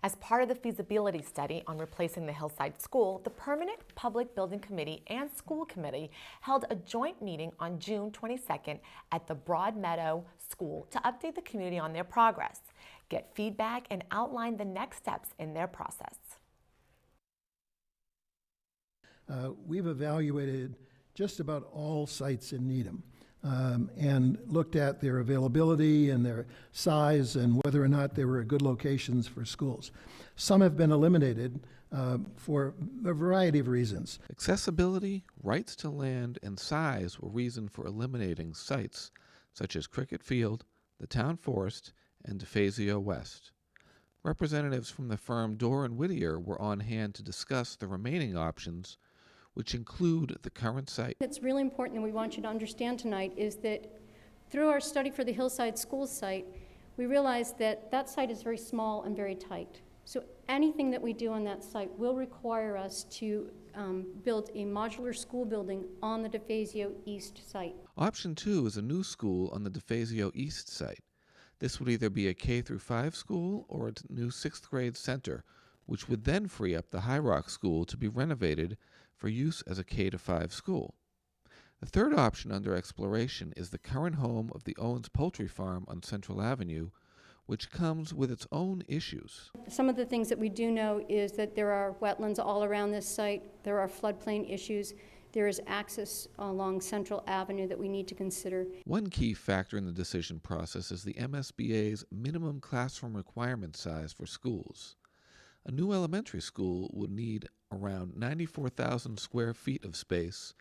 As part of the feasibility study on replacing the Hillside School, the Permanent Public Building Committee and School Committee held a joint meeting on June 22nd at the Broadmeadow School to update the community on their progress, get feedback, and outline the next steps in their process. We've evaluated just about all sites in Needham and looked at their availability and their size and whether or not they were good locations for schools. Some have been eliminated for a variety of reasons. Accessibility, rights to land, and size were reason for eliminating sites such as Cricket Field, the Town Forest, and DeFazio West. Representatives from the firm Dorr and Whittier were on hand to discuss the remaining options, which include the current site. It's really important that we want you to understand tonight is that through our study for the Hillside School site, we realized that that site is very small and very tight. So anything that we do on that site will require us to build a modular school building on the DeFazio East site. Option 2 is a new school on the DeFazio East site. This would either be a K-5 school or a new 6th grade center, which would then free up the High Rock School to be renovated for use as a K-5 school. The third option under exploration is the current home of the Owens Poultry Farm on Central Avenue, which comes with its own issues. Some of the things that we do know is that there are wetlands all around this site, there are floodplain issues, there is access along Central Avenue that we need to consider. One key factor in the decision process is the MSBA's minimum classroom requirement size for schools. A new elementary school would need around 94,000 square feet of space,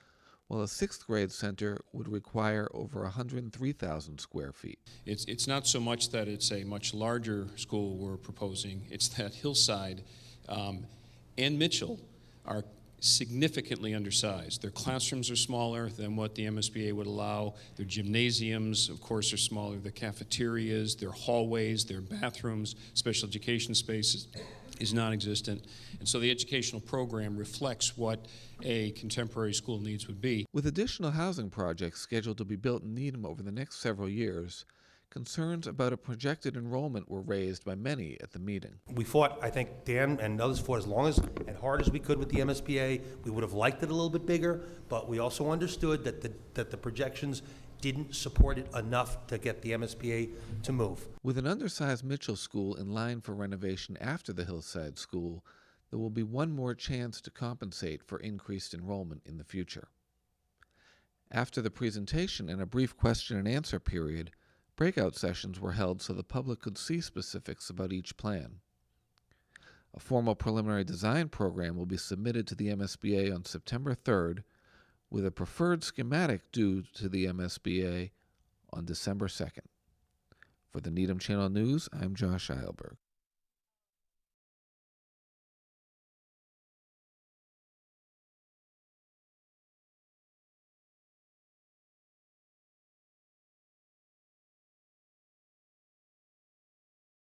while a 6th grade center would require over 103,000 square feet. It's not so much that it's a much larger school we're proposing, it's that Hillside and Mitchell are significantly undersized. Their classrooms are smaller than what the MSBA would allow. Their gymnasiums, of course, are smaller. Their cafeterias, their hallways, their bathrooms, special education spaces is non-existent. And so the educational program reflects what a contemporary school needs would be. With additional housing projects scheduled to be built in Needham over the next several years, concerns about a projected enrollment were raised by many at the meeting. We fought, I think Dan and others fought as long as and hard as we could with the MSBA. We would have liked it a little bit bigger, but we also understood that the projections didn't support it enough to get the MSBA to move. With an undersized Mitchell School in line for renovation after the Hillside School, there will be one more chance to compensate for increased enrollment in the future. After the presentation and a brief question and answer period, breakout sessions were held so the public could see specifics about each plan. A formal preliminary design program will be submitted to the MSBA on September 3rd, with a preferred schematic due to the MSBA on December 2nd. For the Needham Channel News, I'm Josh Eilberg.